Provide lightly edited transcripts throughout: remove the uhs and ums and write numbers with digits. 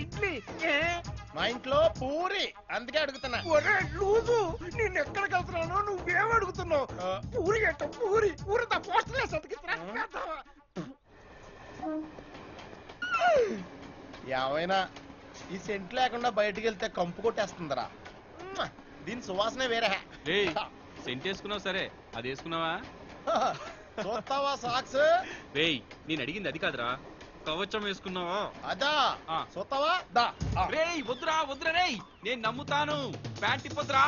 ఇడ్లీ. మా ఇంట్లో పూరి, అందుకే అడుగుతున్నా. ఒరే లూజు, నేను ఎక్కడికి వెళ్తున్నానో నువ్వేం అడుగుతున్నావు? పూరి అంట పూరి, ఊరంతా పోస్టర్లే సతికిస్తున్నా. ఏమైనా ఈ సెంట్ లేకుండా బయటికి వెళ్తే కంపు కొట్టేస్తుందరా. దీని సువాసనే వేరే. సెంట్ వేసుకున్నావు సరే, అది వేసుకున్నావా? చూస్తావా సాక్స్? రేయ్ నేను అడిగింది అది కాదురా, కవచం వేసుకున్నావా? అదా చూస్తావా? దా. రేయ్ వద్దురా వద్దురా రేయ్, నేను నమ్ముతాను. ప్యాంట్ ఇప్పొద్దురా.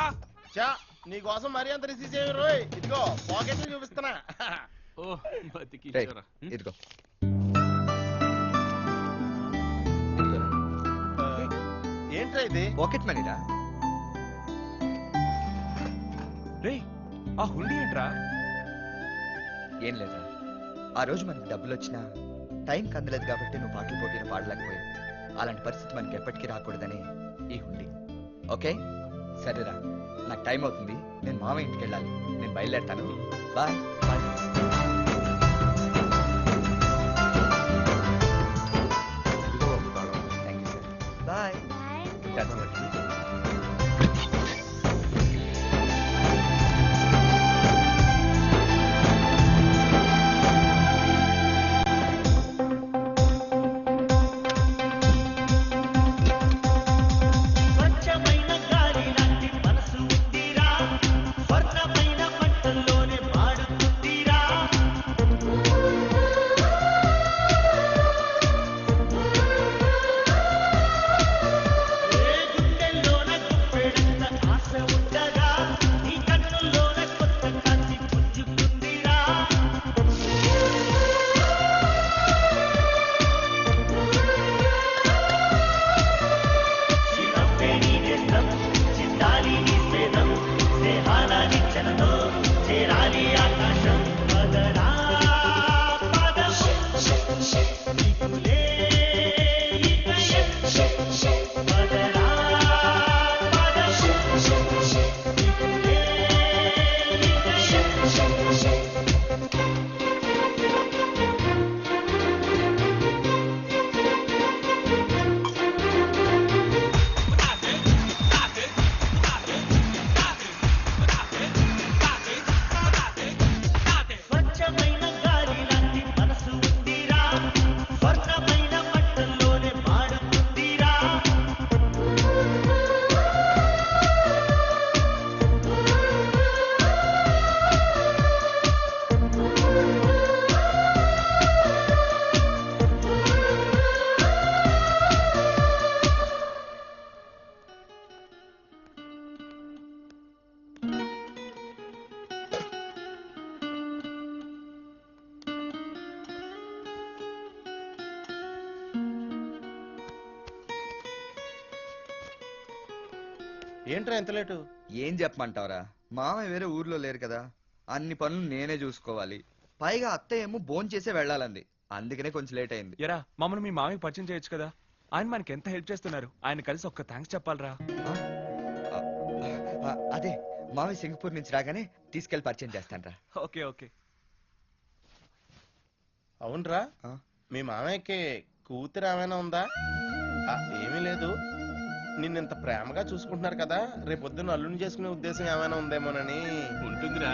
చా నీకోసం మరీ అంత రిసీవ్ చేయరు రోయ్. ఇదిగో పాకెట్ చూపిస్తున్నా. ఓ బతికించారా. ఇదిగో ఏంట్రా ఇది? పాకెట్ మనీరా. రేయ్ ఆ హుండీ ఏంట్రా? ఏం లేదా, ఆ రోజు మనకి డబ్బులు వచ్చినా టైంకి అందలేదు కాబట్టి నువ్వు పాటలు పోటీలు పాడలేకపోయావు. అలాంటి పరిస్థితి మనకి ఎప్పటికీ రాకూడదని ఈ హుండీ. ఓకే సరేరా, నాకు టైం అవుతుంది, నేను మామ ఇంటికి వెళ్ళాలి. నేను బయలుదేరుతాను. Bye bye. Thank you sir. Bye. ఏంట్రా ఎంత లేటు? ఏం చెప్పమంటావరా, మామయ్య వేరే ఊర్లో లేరు కదా, అన్ని పనులు నేనే చూసుకోవాలి. పైగా అత్తయ్య ఏమో భోన్ చేసే వెళ్ళాలంది, అందుకనే కొంచెం లేట్ అయింది. ఎరా మమ్మల్ని మీ మామయ్య పరిచయం చేయొచ్చు కదా, ఆయన మనకి ఎంత హెల్ప్ చేస్తున్నారు. ఆయన కలిసి ఒక్క థ్యాంక్స్ చెప్పాలరా. అదే మామయ్య సింగపూర్ నుంచి రాగానే తీసుకెళ్లి పరిచయం చేస్తానరా. Okay okay. అవునరా, మీ మామయ్యకి కూతురు ఏమైనా ఉందా? ఏమీ లేదు, నిన్నింత ప్రేమగా చూసుకుంటున్నారు కదా, రేపొద్దున అల్లుని చేసుకునే ఉద్దేశం ఏమైనా ఉందేమోనని. ఉంటుందిరా,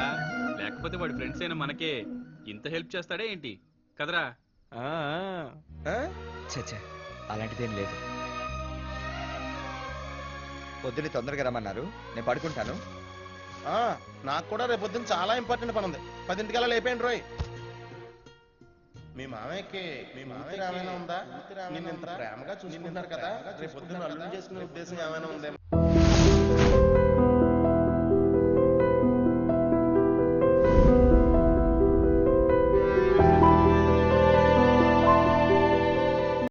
లేకపోతే వాడి ఫ్రెండ్స్ అయినా మనకే ఇంత హెల్ప్ చేస్తాడే ఏంటి కదరా? చచ్చా అలాంటిదేం లేదు. పొద్దున్న తొందరగా రమ్మన్నారు, నేను పడుకుంటాను. నాకు కూడా రేపొద్దున చాలా ఇంపార్టెంట్ పని ఉంది, 10ంటికల్లా లేపేయండి రోయ్. మీ మామయ్యకి ఏమైనా ఉందా? నిన్ను ఇంత ప్రేమగా చూసుకుంటున్నారు కదా, రేపొద్దున అల్లుని చేసుకునే ఉద్దేశం ఏమైనా ఉందేమో.